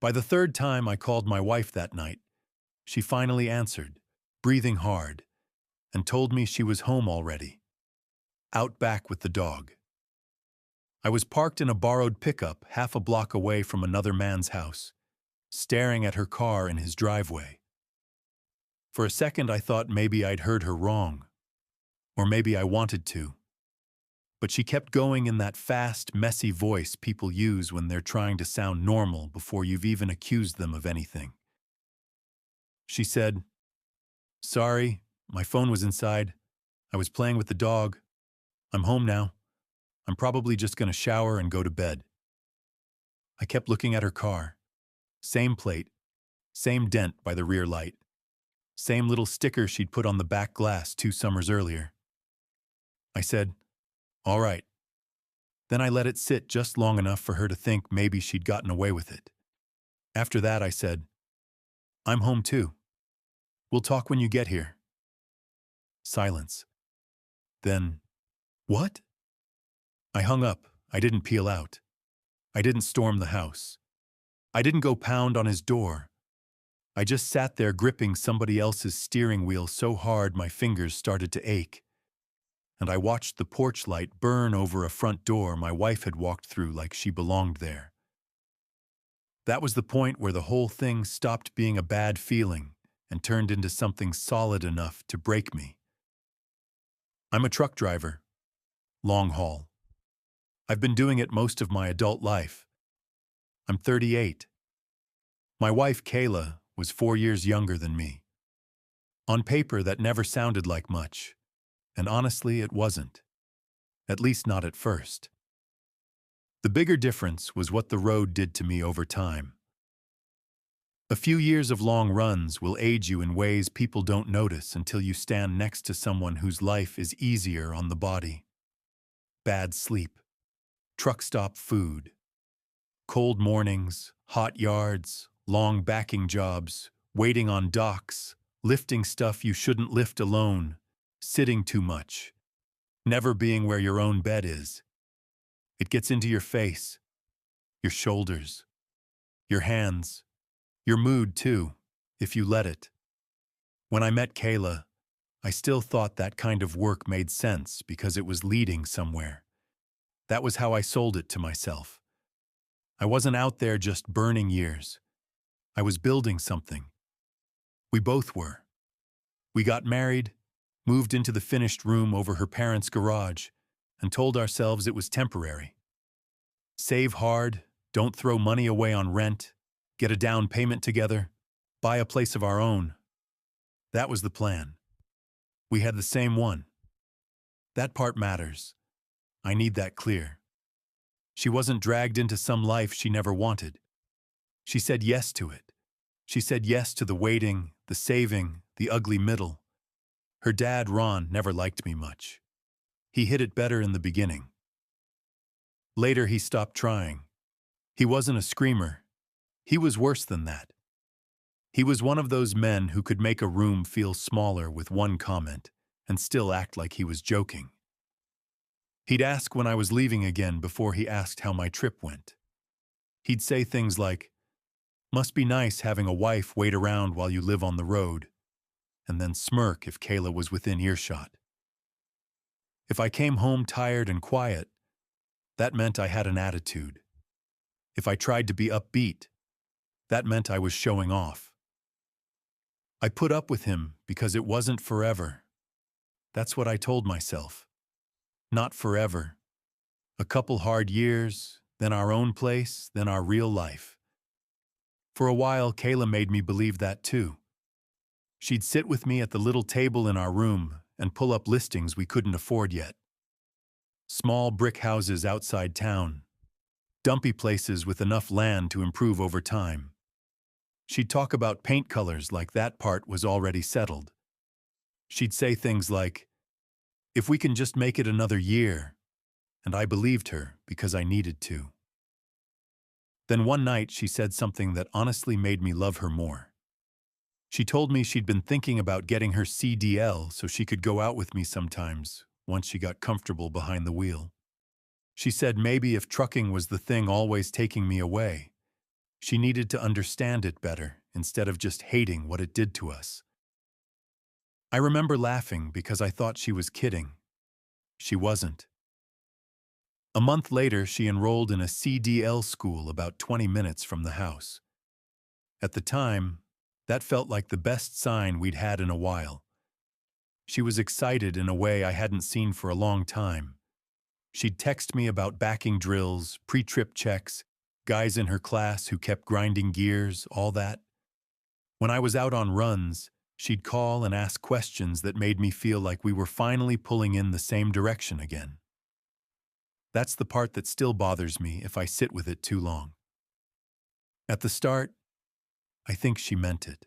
By the third time I called my wife that night, she finally answered, breathing hard, and told me she was home already, out back with the dog. I was parked in a borrowed pickup half a block away from another man's house, staring at her car in his driveway. For a second I thought maybe I'd heard her wrong, or maybe I wanted to. But she kept going in that fast, messy voice people use when they're trying to sound normal before you've even accused them of anything. She said, "Sorry, my phone was inside. I was playing with the dog. I'm home now. I'm probably just going to shower and go to bed." I kept looking at her car. Same plate, same dent by the rear light, same little sticker she'd put on the back glass 2 summers earlier. I said, "All right." Then I let it sit just long enough for her to think maybe she'd gotten away with it. After that, I said, "I'm home too. We'll talk when you get here." Silence. Then, "What?" I hung up. I didn't peel out. I didn't storm the house. I didn't go pound on his door. I just sat there gripping somebody else's steering wheel so hard my fingers started to ache. And I watched the porch light burn over a front door my wife had walked through like she belonged there. That was the point where the whole thing stopped being a bad feeling and turned into something solid enough to break me. I'm a truck driver. Long haul. I've been doing it most of my adult life. I'm 38. My wife, Kayla, was 4 years younger than me. On paper, that never sounded like much, and honestly, it wasn't. At least not at first. The bigger difference was what the road did to me over time. A few years of long runs will age you in ways people don't notice until you stand next to someone whose life is easier on the body. Bad sleep, truck stop food, cold mornings, hot yards, long backing jobs, waiting on docks, lifting stuff you shouldn't lift alone, sitting too much, never being where your own bed is. It gets into your face, your shoulders, your hands, your mood too, if you let it. When I met Kayla, I still thought that kind of work made sense because it was leading somewhere. That was how I sold it to myself. I wasn't out there just burning years. I was building something. We both were. We got married, moved into the finished room over her parents' garage, and told ourselves it was temporary. Save hard, don't throw money away on rent, get a down payment together, buy a place of our own. That was the plan. We had the same one. That part matters. I need that clear. She wasn't dragged into some life she never wanted. She said yes to it. She said yes to the waiting, the saving, the ugly middle. Her dad, Ron, never liked me much. He hid it better in the beginning. Later, he stopped trying. He wasn't a screamer. He was worse than that. He was one of those men who could make a room feel smaller with one comment and still act like he was joking. He'd ask when I was leaving again before he asked how my trip went. He'd say things like, "Must be nice having a wife wait around while you live on the road," and then smirk if Kayla was within earshot. If I came home tired and quiet, that meant I had an attitude. If I tried to be upbeat, that meant I was showing off. I put up with him because it wasn't forever. That's what I told myself. Not forever. A couple hard years, then our own place, then our real life. For a while, Kayla made me believe that too. She'd sit with me at the little table in our room and pull up listings we couldn't afford yet. Small brick houses outside town. Dumpy places with enough land to improve over time. She'd talk about paint colors like that part was already settled. She'd say things like, "If we can just make it another year," and I believed her because I needed to. Then one night she said something that honestly made me love her more. She told me she'd been thinking about getting her CDL so she could go out with me sometimes, once she got comfortable behind the wheel. She said maybe if trucking was the thing always taking me away, She needed to understand it better instead of just hating what it did to us. I remember laughing because I thought she was kidding. She wasn't. A month later, she enrolled in a CDL school about 20 minutes from the house. At the time, that felt like the best sign we'd had in a while. She was excited in a way I hadn't seen for a long time. She'd text me about backing drills, pre-trip checks, guys in her class who kept grinding gears, all that. When I was out on runs, she'd call and ask questions that made me feel like we were finally pulling in the same direction again. That's the part that still bothers me if I sit with it too long. At the start, I think she meant it.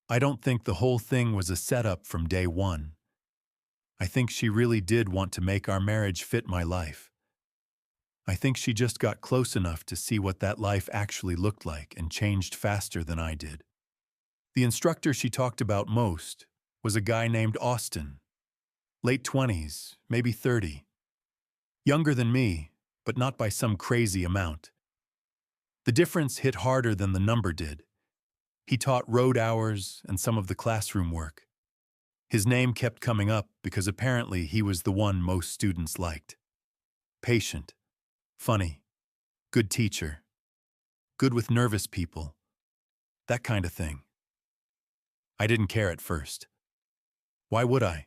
I don't think the whole thing was a setup from day one. I think she really did want to make our marriage fit my life. I think she just got close enough to see what that life actually looked like and changed faster than I did. The instructor she talked about most was a guy named Austin. Late 20s, maybe 30. Younger than me, but not by some crazy amount. The difference hit harder than the number did. He taught road hours and some of the classroom work. His name kept coming up because apparently he was the one most students liked. Patient, funny, good teacher, good with nervous people, that kind of thing. I didn't care at first. Why would I?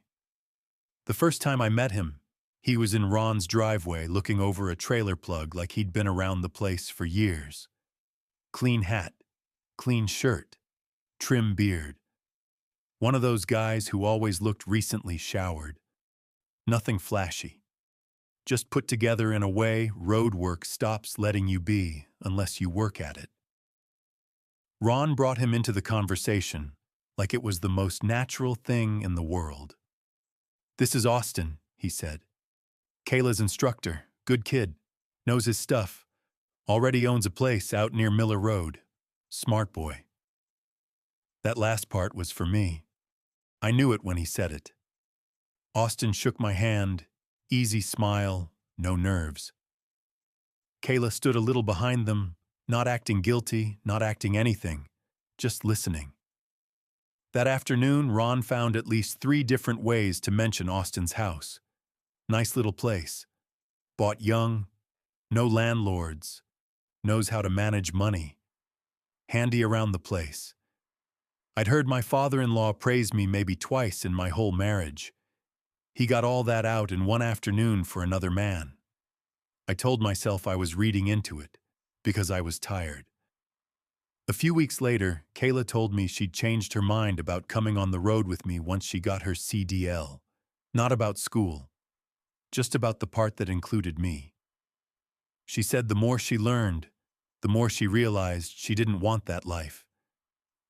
The first time I met him, he was in Ron's driveway looking over a trailer plug like he'd been around the place for years. Clean hat, clean shirt, trim beard. One of those guys who always looked recently showered. Nothing flashy. Just put together in a way road work stops letting you be unless you work at it. Ron brought him into the conversation like it was the most natural thing in the world. "This is Austin," he said. "Kayla's instructor, good kid, knows his stuff, already owns a place out near Miller Road. Smart boy." That last part was for me. I knew it when he said it. Austin shook my hand, easy smile, no nerves. Kayla stood a little behind them, not acting guilty, not acting anything, just listening. That afternoon, Ron found at least 3 different ways to mention Austin's house. Nice little place. Bought young, no landlords, knows how to manage money. Handy around the place. I'd heard my father-in-law praise me maybe twice in my whole marriage. He got all that out in one afternoon for another man. I told myself I was reading into it, because I was tired. A few weeks later, Kayla told me she'd changed her mind about coming on the road with me once she got her CDL. Not about school, just about the part that included me. She said the more she learned, the more she realized she didn't want that life.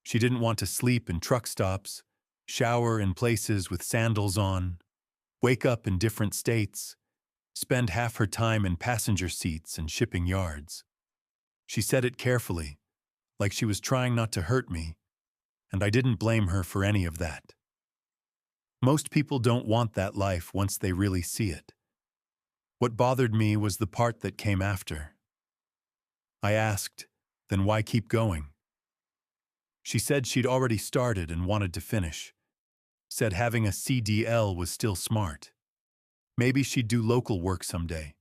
She didn't want to sleep in truck stops, shower in places with sandals on, wake up in different states, spend half her time in passenger seats and shipping yards. She said it carefully, like she was trying not to hurt me, and I didn't blame her for any of that. Most people don't want that life once they really see it. What bothered me was the part that came after. I asked, then why keep going? She said she'd already started and wanted to finish. Said having a CDL was still smart. Maybe she'd do local work someday.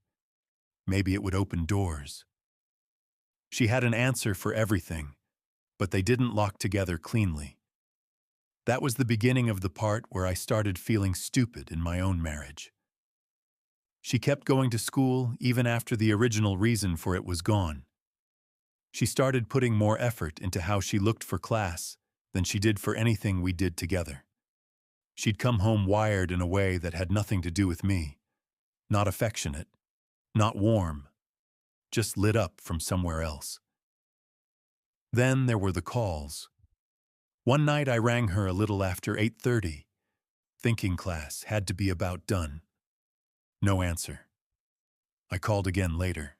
Maybe it would open doors. She had an answer for everything, but they didn't lock together cleanly. That was the beginning of the part where I started feeling stupid in my own marriage. She kept going to school even after the original reason for it was gone. She started putting more effort into how she looked for class than she did for anything we did together. She'd come home wired in a way that had nothing to do with me. Not affectionate, not warm, just lit up from somewhere else. Then there were the calls. One night I rang her a little after 8:30. Thinking class had to be about done. No answer. I called again later.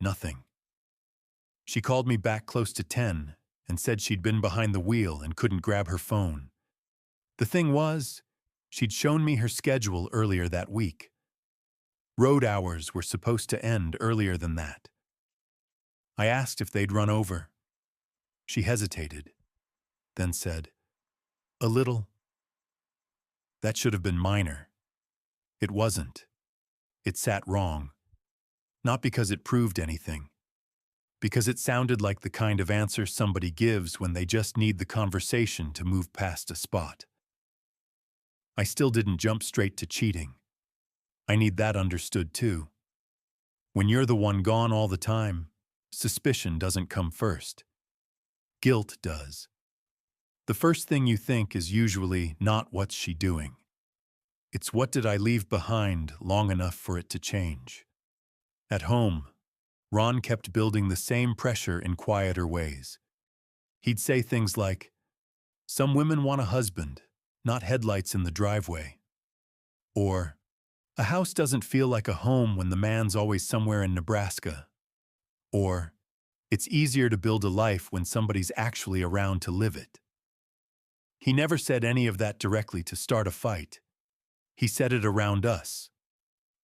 Nothing. She called me back close to 10 and said she'd been behind the wheel and couldn't grab her phone. The thing was, she'd shown me her schedule earlier that week. Road hours were supposed to end earlier than that. I asked if they'd run over. She hesitated, then said, "A little." That should have been minor. It wasn't. It sat wrong. Not because it proved anything. Because it sounded like the kind of answer somebody gives when they just need the conversation to move past a spot. I still didn't jump straight to cheating. I need that understood too. When you're the one gone all the time, suspicion doesn't come first. Guilt does. The first thing you think is usually not what's she doing. It's what did I leave behind long enough for it to change. At home, Ron kept building the same pressure in quieter ways. He'd say things like, "Some women want a husband, not headlights in the driveway." Or, "A house doesn't feel like a home when the man's always somewhere in Nebraska." Or, "It's easier to build a life when somebody's actually around to live it." He never said any of that directly to start a fight. He said it around us,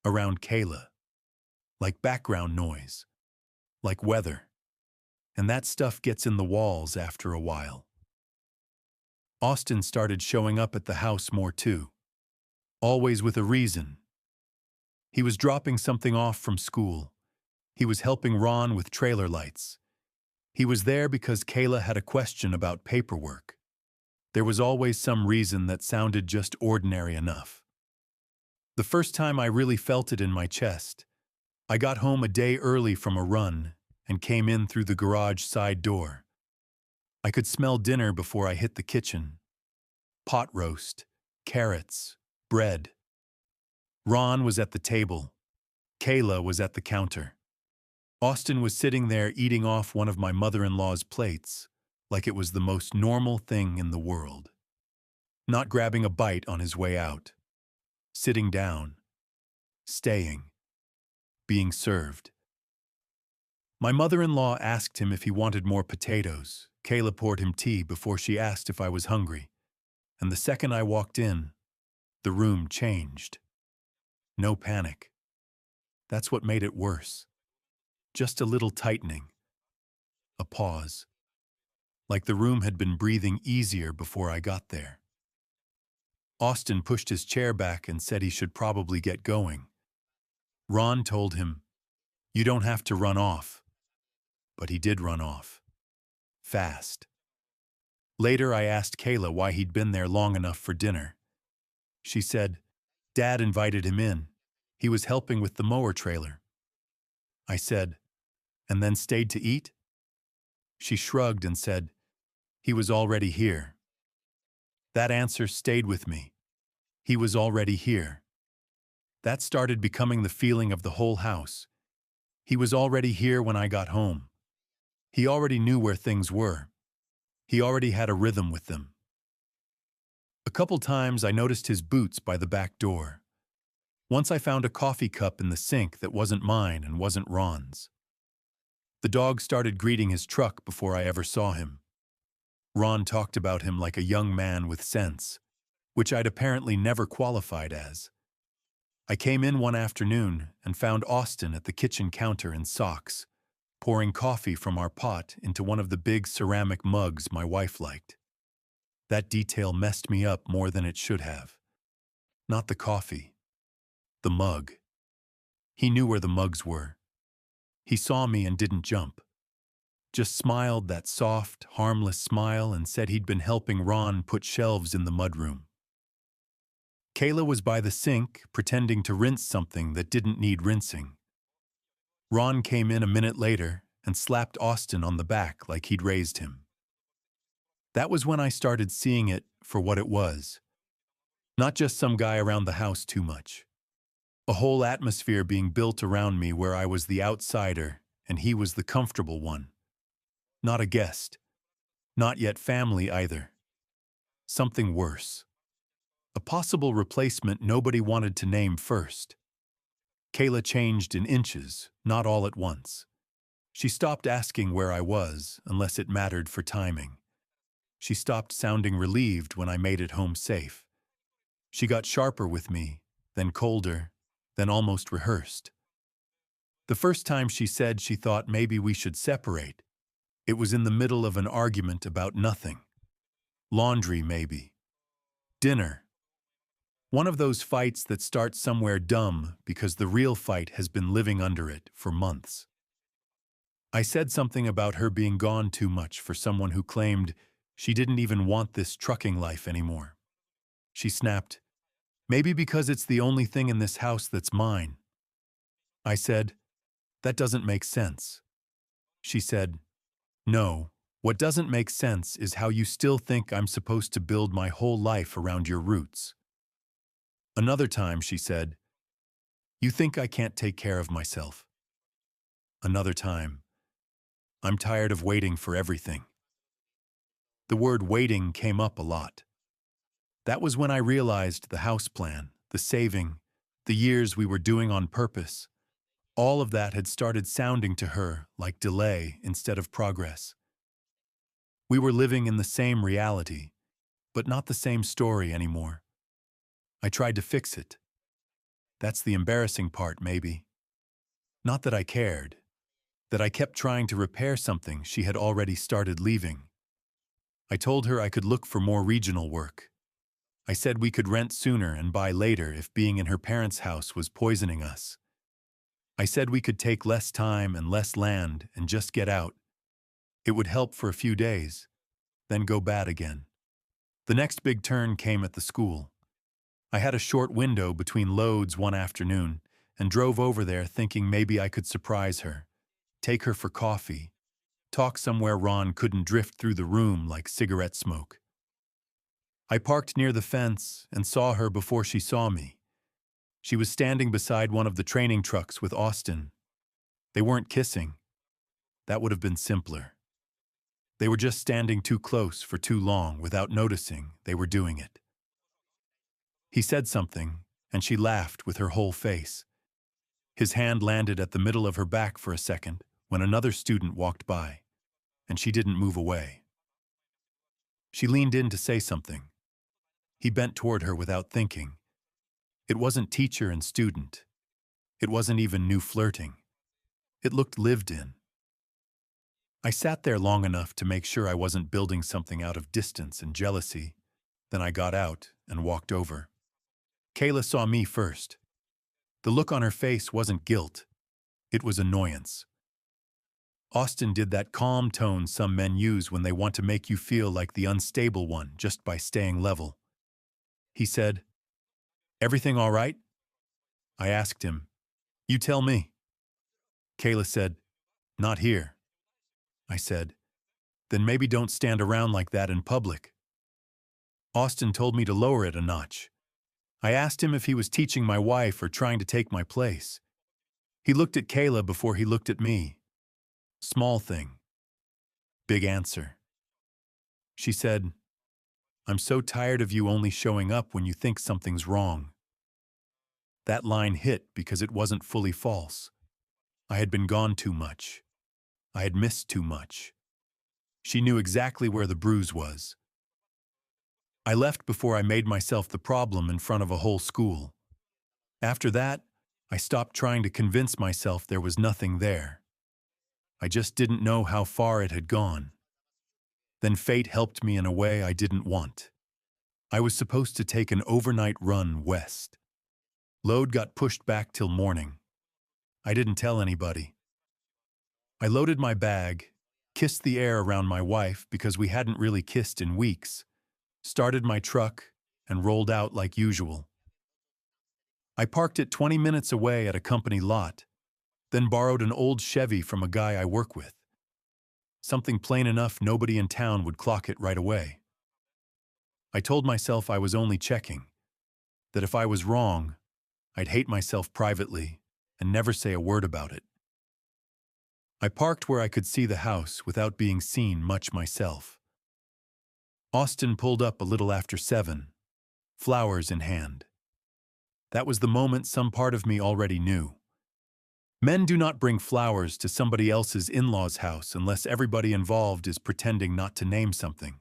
around Kayla, like background noise, like weather. And that stuff gets in the walls after a while. Austin started showing up at the house more too, always with a reason. He was dropping something off from school. He was helping Ron with trailer lights. He was there because Kayla had a question about paperwork. There was always some reason that sounded just ordinary enough. The first time I really felt it in my chest, I got home a day early from a run and came in through the garage side door. I could smell dinner before I hit the kitchen. Pot roast, carrots, bread. Ron was at the table. Kayla was at the counter. Austin was sitting there eating off one of my mother-in-law's plates, like it was the most normal thing in the world. Not grabbing a bite on his way out. Sitting down. Staying. Being served. My mother-in-law asked him if he wanted more potatoes. Kayla poured him tea before she asked if I was hungry. And the second I walked in, the room changed. No panic. That's what made it worse. Just a little tightening. A pause. Like the room had been breathing easier before I got there. Austin pushed his chair back and said he should probably get going. Ron told him, "You don't have to run off." But he did run off. Fast. Later I asked Kayla why he'd been there long enough for dinner. She said, "Dad invited him in. He was helping with the mower trailer." I said, "And then stayed to eat?" She shrugged and said, "He was already here." That answer stayed with me. He was already here. That started becoming the feeling of the whole house. He was already here when I got home. He already knew where things were. He already had a rhythm with them. A couple times I noticed his boots by the back door. Once I found a coffee cup in the sink that wasn't mine and wasn't Ron's. The dog started greeting his truck before I ever saw him. Ron talked about him like a young man with sense, which I'd apparently never qualified as. I came in one afternoon and found Austin at the kitchen counter in socks, pouring coffee from our pot into one of the big ceramic mugs my wife liked. That detail messed me up more than it should have. Not the coffee. The mug. He knew where the mugs were. He saw me and didn't jump. Just smiled that soft, harmless smile and said he'd been helping Ron put shelves in the mudroom. Kayla was by the sink, pretending to rinse something that didn't need rinsing. Ron came in a minute later and slapped Austin on the back like he'd raised him. That was when I started seeing it for what it was. Not just some guy around the house too much. A whole atmosphere being built around me where I was the outsider and he was the comfortable one. Not a guest. Not yet family either. Something worse. A possible replacement nobody wanted to name first. Kayla changed in inches, not all at once. She stopped asking where I was, unless it mattered for timing. She stopped sounding relieved when I made it home safe. She got sharper with me, then colder, then almost rehearsed. The first time she said she thought maybe we should separate, it was in the middle of an argument about nothing. Laundry, maybe. Dinner. One of those fights that start somewhere dumb because the real fight has been living under it for months. I said something about her being gone too much for someone who claimed she didn't even want this trucking life anymore. She snapped, "Maybe because it's the only thing in this house that's mine." I said, "That doesn't make sense." She said, "No, what doesn't make sense is how you still think I'm supposed to build my whole life around your roots." Another time she said, "You think I can't take care of myself." Another time, "I'm tired of waiting for everything." The word waiting came up a lot. That was when I realized the house plan, the saving, the years we were doing on purpose, all of that had started sounding to her like delay instead of progress. We were living in the same reality, but not the same story anymore. I tried to fix it. That's the embarrassing part, maybe. Not that I cared, that I kept trying to repair something she had already started leaving. I told her I could look for more regional work. I said we could rent sooner and buy later if being in her parents' house was poisoning us. I said we could take less time and less land and just get out. It would help for a few days, then go bad again. The next big turn came at the school. I had a short window between loads one afternoon and drove over there thinking maybe I could surprise her, take her for coffee, talk somewhere Ron couldn't drift through the room like cigarette smoke. I parked near the fence and saw her before she saw me. She was standing beside one of the training trucks with Austin. They weren't kissing. That would have been simpler. They were just standing too close for too long without noticing they were doing it. He said something, and she laughed with her whole face. His hand landed at the middle of her back for a second when another student walked by, and she didn't move away. She leaned in to say something. He bent toward her without thinking. It wasn't teacher and student. It wasn't even new flirting. It looked lived in. I sat there long enough to make sure I wasn't building something out of distance and jealousy. Then I got out and walked over. Kayla saw me first. The look on her face wasn't guilt. It was annoyance. Austin did that calm tone some men use when they want to make you feel like the unstable one just by staying level. He said, "Everything all right?" I asked him, "You tell me." Kayla said, "Not here." I said, "Then maybe don't stand around like that in public." Austin told me to lower it a notch. I asked him if he was teaching my wife or trying to take my place. He looked at Kayla before he looked at me. Small thing. Big answer. She said, "I'm so tired of you only showing up when you think something's wrong." That line hit because it wasn't fully false. I had been gone too much. I had missed too much. She knew exactly where the bruise was. I left before I made myself the problem in front of a whole school. After that, I stopped trying to convince myself there was nothing there. I just didn't know how far it had gone. Then fate helped me in a way I didn't want. I was supposed to take an overnight run west. Load got pushed back till morning. I didn't tell anybody. I loaded my bag, kissed the air around my wife because we hadn't really kissed in weeks, started my truck, and rolled out like usual. I parked it 20 minutes away at a company lot, then borrowed an old Chevy from a guy I work with. Something plain enough nobody in town would clock it right away. I told myself I was only checking, that if I was wrong, I'd hate myself privately and never say a word about it. I parked where I could see the house without being seen much myself. Austin pulled up a little after 7, flowers in hand. That was the moment some part of me already knew. Men do not bring flowers to somebody else's in-laws' house unless everybody involved is pretending not to name something.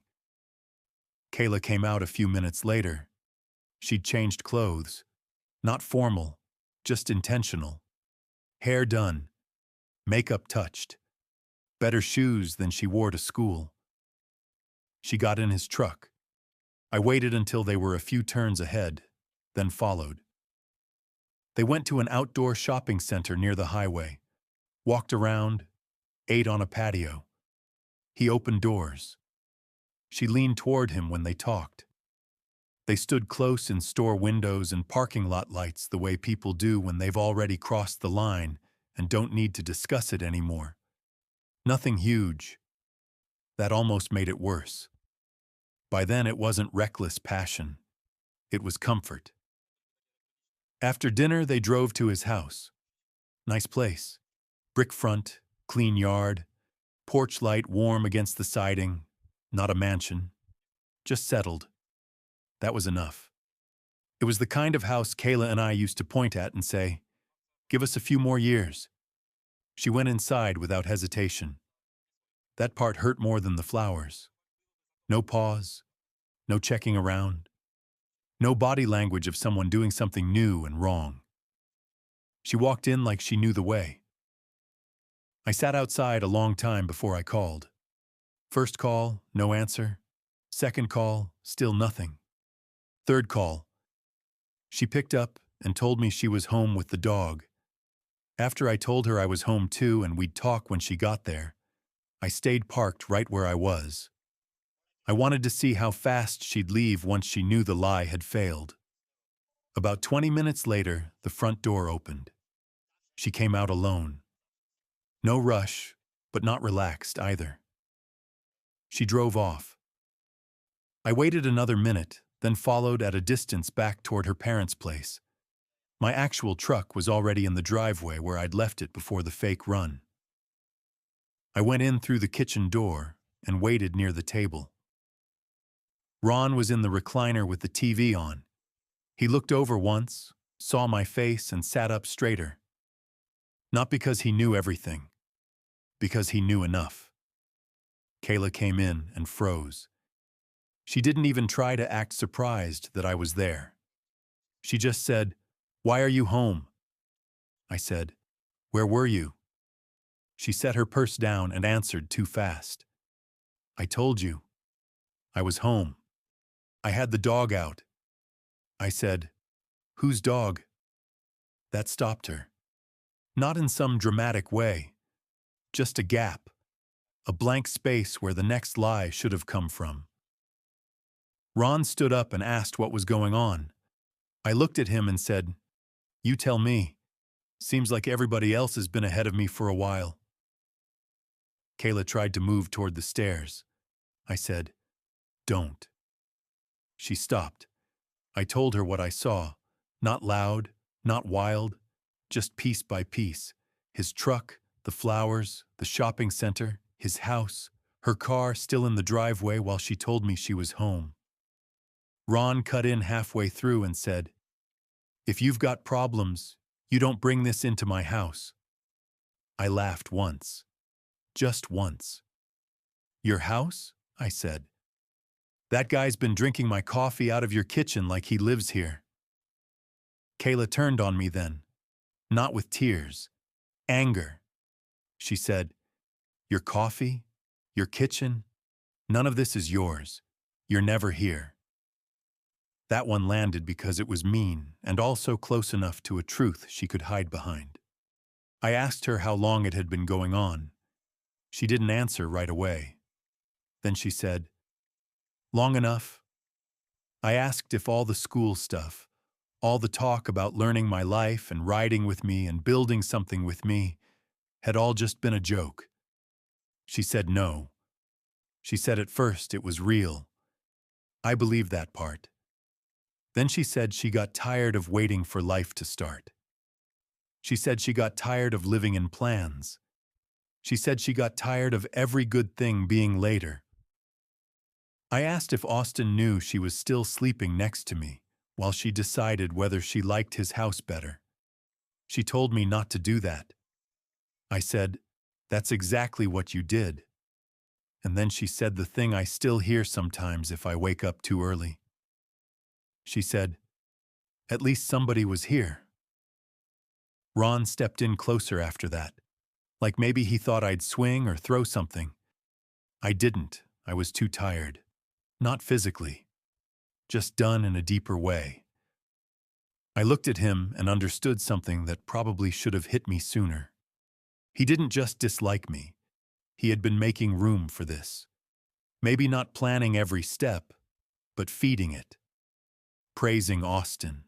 Kayla came out a few minutes later. She'd changed clothes. Not formal, just intentional. Hair done, makeup touched, better shoes than she wore to school. She got in his truck. I waited until they were a few turns ahead, then followed. They went to an outdoor shopping center near the highway, walked around, ate on a patio. He opened doors. She leaned toward him when they talked. They stood close in store windows and parking lot lights the way people do when they've already crossed the line and don't need to discuss it anymore. Nothing huge. That almost made it worse. By then it wasn't reckless passion. It was comfort. After dinner, they drove to his house. Nice place. Brick front, clean yard, porch light warm against the siding. Not a mansion. Just settled. That was enough. It was the kind of house Kayla and I used to point at and say, "Give us a few more years." She went inside without hesitation. That part hurt more than the flowers. No pause, no checking around, no body language of someone doing something new and wrong. She walked in like she knew the way. I sat outside a long time before I called. First call, no answer. Second call, still nothing. Third call. She picked up and told me she was home with the dog. After I told her I was home too and we'd talk when she got there, I stayed parked right where I was. I wanted to see how fast she'd leave once she knew the lie had failed. About 20 minutes later, the front door opened. She came out alone. No rush, but not relaxed either. She drove off. I waited another minute, then followed at a distance back toward her parents' place. My actual truck was already in the driveway where I'd left it before the fake run. I went in through the kitchen door and waited near the table. Ron was in the recliner with the TV on. He looked over once, saw my face, and sat up straighter. Not because he knew everything, because he knew enough. Kayla came in and froze. She didn't even try to act surprised that I was there. She just said, "Why are you home?" I said, "Where were you?" She set her purse down and answered too fast. "I told you. I was home. I had the dog out." I said, "Whose dog?" That stopped her. Not in some dramatic way. Just a gap. A blank space where the next lie should have come from. Ron stood up and asked what was going on. I looked at him and said, "You tell me. Seems like everybody else has been ahead of me for a while." Kayla tried to move toward the stairs. I said, "Don't." She stopped. I told her what I saw. Not loud, not wild, just piece by piece. His truck, the flowers, the shopping center, his house, her car still in the driveway while she told me she was home. Ron cut in halfway through and said, "If you've got problems, you don't bring this into my house." I laughed once. Just once. "Your house?" I said. "That guy's been drinking my coffee out of your kitchen like he lives here." Kayla turned on me then, not with tears, anger. She said, "Your coffee? Your kitchen? None of this is yours. You're never here." That one landed because it was mean and also close enough to a truth she could hide behind. I asked her how long it had been going on. She didn't answer right away. Then she said, "Long enough." I asked if all the school stuff, all the talk about learning my life and riding with me and building something with me, had all just been a joke. She said no. She said at first it was real. I believed that part. Then she said she got tired of waiting for life to start. She said she got tired of living in plans. She said she got tired of every good thing being later. I asked if Austin knew she was still sleeping next to me while she decided whether she liked his house better. She told me not to do that. I said, "That's exactly what you did." And then she said the thing I still hear sometimes if I wake up too early. She said, "At least somebody was here." Ron stepped in closer after that. Like maybe he thought I'd swing or throw something. I didn't. I was too tired. Not physically, just done in a deeper way. I looked at him and understood something that probably should have hit me sooner. He didn't just dislike me. He had been making room for this. Maybe not planning every step, but feeding it. Praising Austin.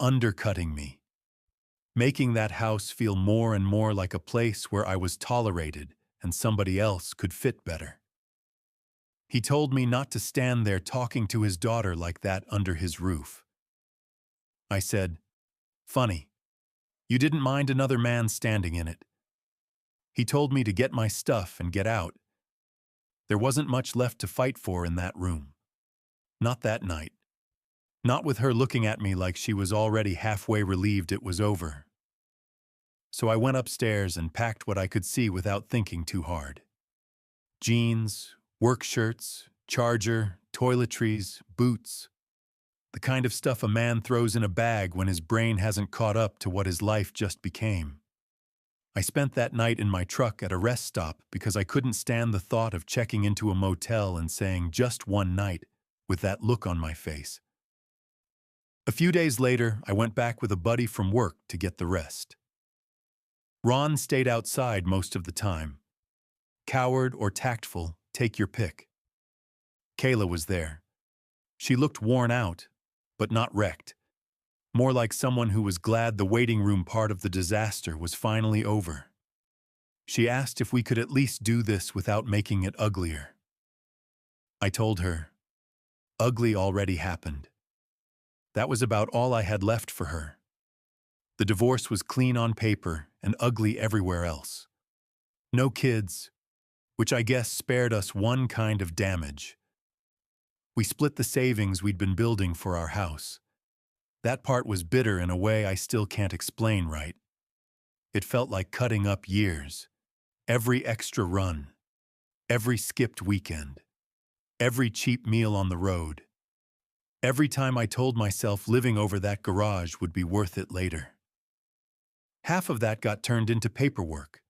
Undercutting me. Making that house feel more and more like a place where I was tolerated and somebody else could fit better. He told me not to stand there talking to his daughter like that under his roof. I said, "Funny. You didn't mind another man standing in it." He told me to get my stuff and get out. There wasn't much left to fight for in that room. Not that night. Not with her looking at me like she was already halfway relieved it was over. So I went upstairs and packed what I could see without thinking too hard. Jeans, work shirts, charger, toiletries, boots. The kind of stuff a man throws in a bag when his brain hasn't caught up to what his life just became. I spent that night in my truck at a rest stop because I couldn't stand the thought of checking into a motel and saying just one night with that look on my face. A few days later, I went back with a buddy from work to get the rest. Ron stayed outside most of the time. Coward or tactful, take your pick. Kayla was there. She looked worn out, but not wrecked. More like someone who was glad the waiting room part of the disaster was finally over. She asked if we could at least do this without making it uglier. I told her, ugly already happened. That was about all I had left for her. The divorce was clean on paper and ugly everywhere else. No kids, which I guess spared us one kind of damage. We split the savings we'd been building for our house. That part was bitter in a way I still can't explain right. It felt like cutting up years. Every extra run. Every skipped weekend. Every cheap meal on the road. Every time I told myself living over that garage would be worth it later. Half of that got turned into paperwork.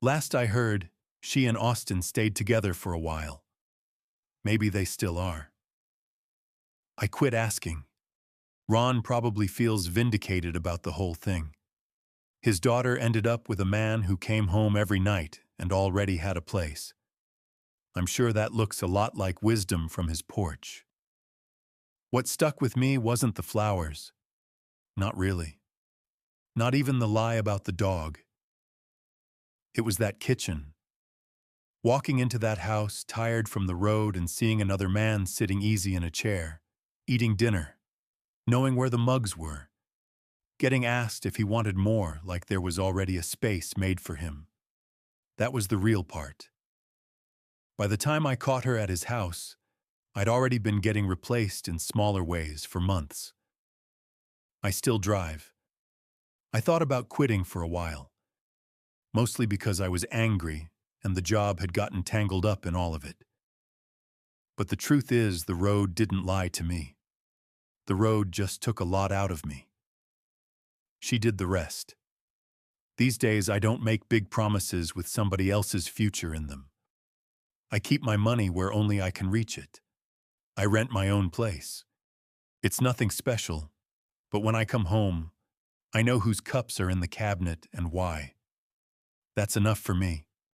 Last I heard, she and Austin stayed together for a while. Maybe they still are. I quit asking. Ron probably feels vindicated about the whole thing. His daughter ended up with a man who came home every night and already had a place. I'm sure that looks a lot like wisdom from his porch. What stuck with me wasn't the flowers. Not really. Not even the lie about the dog. It was that kitchen. Walking into that house, tired from the road and seeing another man sitting easy in a chair, eating dinner, knowing where the mugs were, getting asked if he wanted more like there was already a space made for him. That was the real part. By the time I caught her at his house, I'd already been getting replaced in smaller ways for months. I still drive. I thought about quitting for a while, mostly because I was angry and the job had gotten tangled up in all of it. But the truth is, the road didn't lie to me. The road just took a lot out of me. She did the rest. These days, I don't make big promises with somebody else's future in them. I keep my money where only I can reach it. I rent my own place. It's nothing special, but when I come home, I know whose cups are in the cabinet and why. That's enough for me.